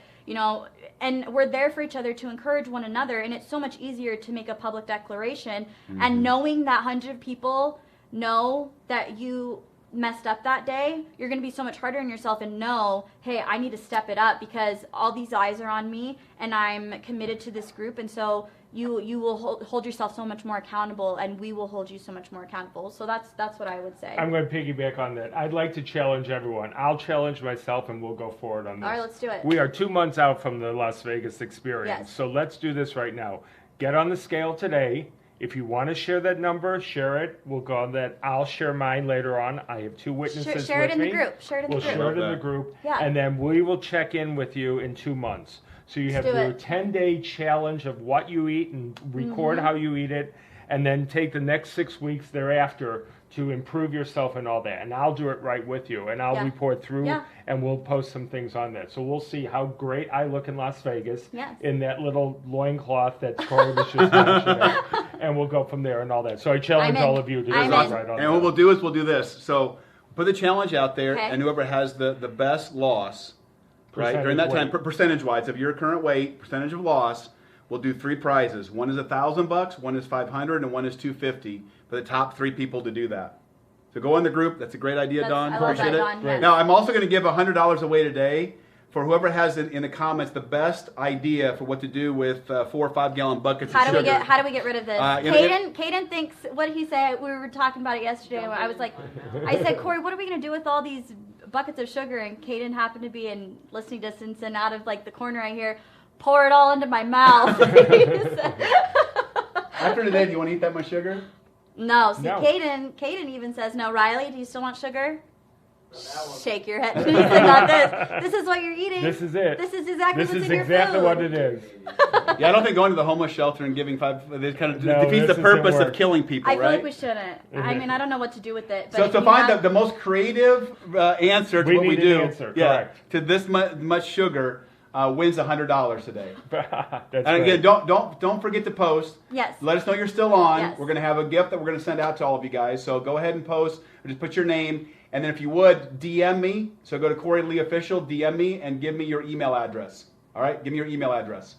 and we're there for each other to encourage one another, and it's so much easier to make a public declaration, and knowing that 100 people know that you messed up that day, you're going to be so much harder on yourself and know, hey, I need to step it up, because all these eyes are on me, and I'm committed to this group, and so you will hold yourself so much more accountable, and we will hold you so much more accountable. So that's what I would say. I'm going to piggyback on that. I'd like to challenge everyone. I'll challenge myself, and we'll go forward on this. All right, let's do it. We are 2 months out from the Las Vegas experience, Yes. so let's do this right now. Get on the scale today. If you want to share that number, share it. We'll go on that. I'll share mine later on. I have 2 witnesses share it with in me. the group. Share it in the We'll group. share it in the group, Yeah. and then we will check in with you in 2 months. So you have Let's to do do a 10-day challenge of what you eat and record how you eat it. and then take the next 6 weeks thereafter to improve yourself and all that. And I'll do it right with you, and I'll Yeah. report through, Yeah. and we'll post some things on that. So we'll see how great I look in Las Vegas Yes. in that little loincloth that Kori was just mentioning, and we'll go from there and all that. So I challenge I'm in. all of you to do I'm that in. right on And what we'll do is we'll do this. So put the challenge out there, Okay. and whoever has the best loss, right, during that time, Percentage percentage-wise, of your current weight, percentage of loss, we'll do 3 prizes. One is $1,000, one is $500, and one is $250 for the top 3 people to do that. So go in the group. That's a great idea, Don. I love Appreciate that, it. Don. Yes. Now, I'm also going to give $100 away today for whoever has in the comments the best idea for what to do with 4 or 5 gallon buckets How of do sugar. we get rid of this? you know, Caden thinks, what did he say? We were talking about it yesterday. And I was like, I said, Kori, what are we gonna do with all these buckets of sugar? And Caden happened to be in listening distance, and out of like the corner I hear, pour it all into my mouth. After today, do you want to eat that much sugar? No, see, No. Caden even says no. Riley, do you still want sugar? Shake your head. He said, not this. This is what you're eating. This is it. This is exactly This what's is in your exactly food. what it is. Yeah, I don't think going to the homeless shelter and giving 5 it kind of No, defeats this the doesn't purpose of work. killing people, I feel right? like we shouldn't. I mean, I don't know what to do with it. But So if to you find have- the most creative answer to We what we need do, an answer, yeah, correct. to this much sugar wins $100 today. That's And right. again, don't forget to post. Yes. Let us know you're still on. Yes. We're going to have a gift that we're going to send out to all of you guys. So go ahead and post, or just put your name, and then if you would, DM me. So go to Kori Lee Official, DM me, and give me your email address. All right, give me your email address.